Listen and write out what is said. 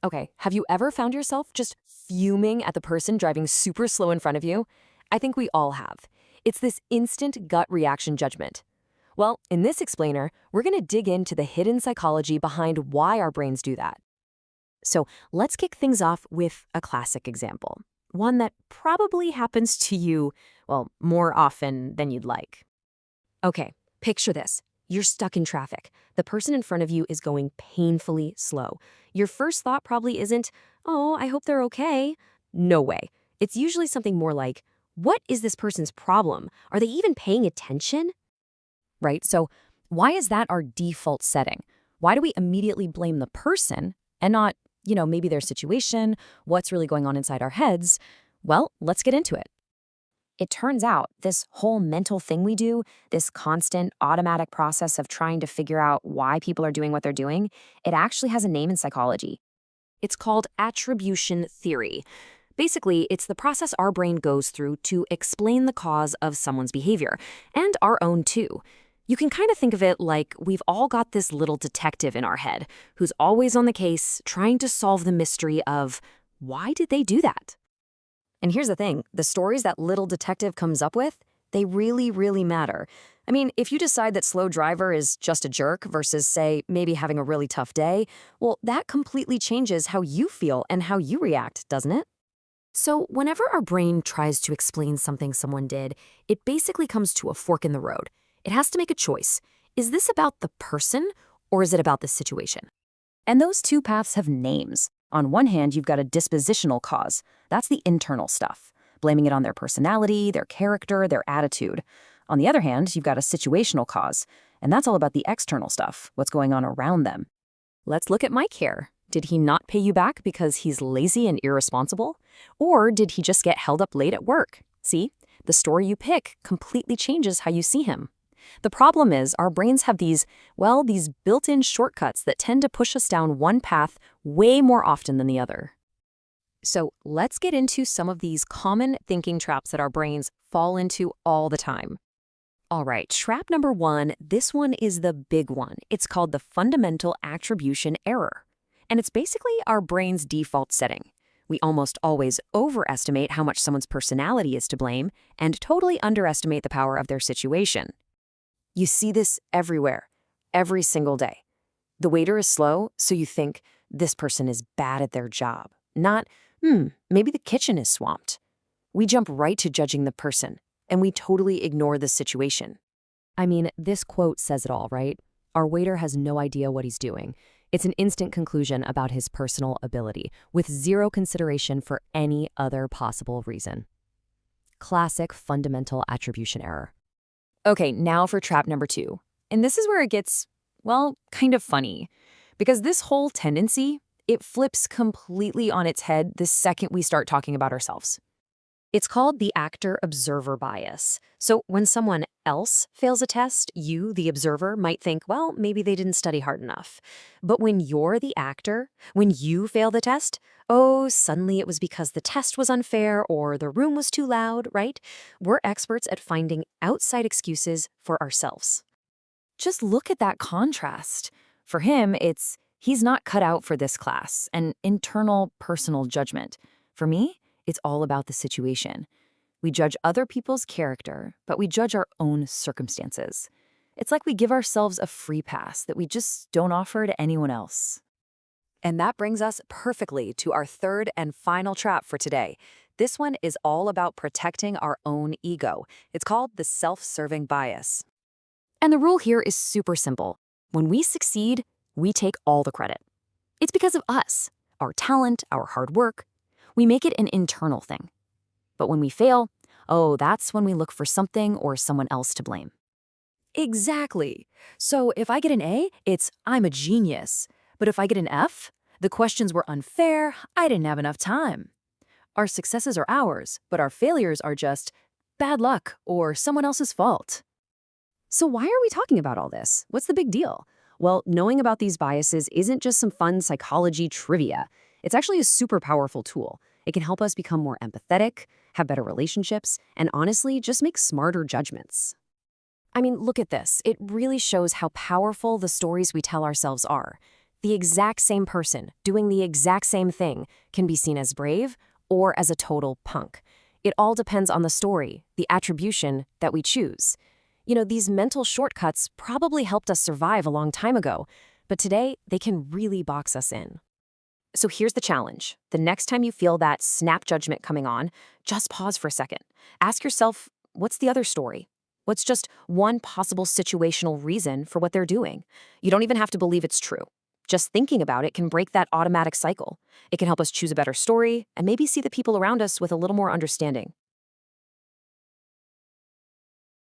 Okay, have you ever found yourself just fuming at the person driving super slow in front of you? I think we all have. It's this instant gut reaction judgment. Well, in this explainer, we're going to dig into the hidden psychology behind why our brains do that. So let's kick things off with a classic example. One that probably happens to you, well, more often than you'd like. Okay, picture this. You're stuck in traffic. The person in front of you is going painfully slow. Your first thought probably isn't, oh, I hope they're okay. No way. It's usually something more like, what is this person's problem? Are they even paying attention? Right? So why is that our default setting? Why do we immediately blame the person and not, maybe their situation, what's really going on inside our heads? Well, let's get into it. It turns out this whole mental thing we do, this constant automatic process of trying to figure out why people are doing what they're doing, it actually has a name in psychology. It's called attribution theory. Basically, it's the process our brain goes through to explain the cause of someone's behavior, and our own too. You can kind of think of it like we've all got this little detective in our head who's always on the case trying to solve the mystery of why did they do that? And here's the thing, the stories that little detective comes up with, they really, really matter. I mean, if you decide that slow driver is just a jerk versus, say, maybe having a really tough day, well, that completely changes how you feel and how you react, doesn't it? So whenever our brain tries to explain something someone did, it basically comes to a fork in the road. It has to make a choice. Is this about the person or is it about the situation? And those two paths have names. On one hand, you've got a dispositional cause. That's the internal stuff, blaming it on their personality, their character, their attitude. On the other hand, you've got a situational cause, and that's all about the external stuff, what's going on around them. Let's look at Mike here. Did he not pay you back because he's lazy and irresponsible? Or did he just get held up late at work? See, the story you pick completely changes how you see him. The problem is our brains have these built-in shortcuts that tend to push us down one path way more often than the other. So let's get into some of these common thinking traps that our brains fall into all the time. All right, trap number 1, this one is the big one. It's called the fundamental attribution error. And it's basically our brain's default setting. We almost always overestimate how much someone's personality is to blame and totally underestimate the power of their situation. You see this everywhere, every single day. The waiter is slow, so you think this person is bad at their job. Not, maybe the kitchen is swamped. We jump right to judging the person, and we totally ignore the situation. I mean, this quote says it all, right? Our waiter has no idea what he's doing. It's an instant conclusion about his personal ability, with zero consideration for any other possible reason. Classic fundamental attribution error. Okay, now for trap number 2. And this is where it gets, kind of funny. Because this whole tendency, it flips completely on its head the second we start talking about ourselves. It's called the actor-observer bias. So when someone else fails a test, you, the observer, might think, well, maybe they didn't study hard enough. But when you're the actor, when you fail the test, oh, suddenly it was because the test was unfair or the room was too loud, right? We're experts at finding outside excuses for ourselves. Just look at that contrast. For him, it's he's not cut out for this class, an internal personal judgment. For me, it's all about the situation. We judge other people's character, but we judge our own circumstances. It's like we give ourselves a free pass that we just don't offer to anyone else. And that brings us perfectly to our third and final trap for today. This one is all about protecting our own ego. It's called the self-serving bias. And the rule here is super simple. When we succeed, we take all the credit. It's because of us, our talent, our hard work. We make it an internal thing. But when we fail, that's when we look for something or someone else to blame. Exactly. So if I get an A, it's I'm a genius. But if I get an F, the questions were unfair, I didn't have enough time. Our successes are ours, but our failures are just bad luck or someone else's fault. So why are we talking about all this? What's the big deal? Well, knowing about these biases isn't just some fun psychology trivia. It's actually a super powerful tool. It can help us become more empathetic, have better relationships, and honestly, just make smarter judgments. I mean, look at this. It really shows how powerful the stories we tell ourselves are. The exact same person doing the exact same thing can be seen as brave or as a total punk. It all depends on the story, the attribution that we choose. These mental shortcuts probably helped us survive a long time ago, but today they can really box us in. So here's the challenge. The next time you feel that snap judgment coming on, just pause for a second. Ask yourself, what's the other story? What's just one possible situational reason for what they're doing? You don't even have to believe it's true. Just thinking about it can break that automatic cycle. It can help us choose a better story and maybe see the people around us with a little more understanding.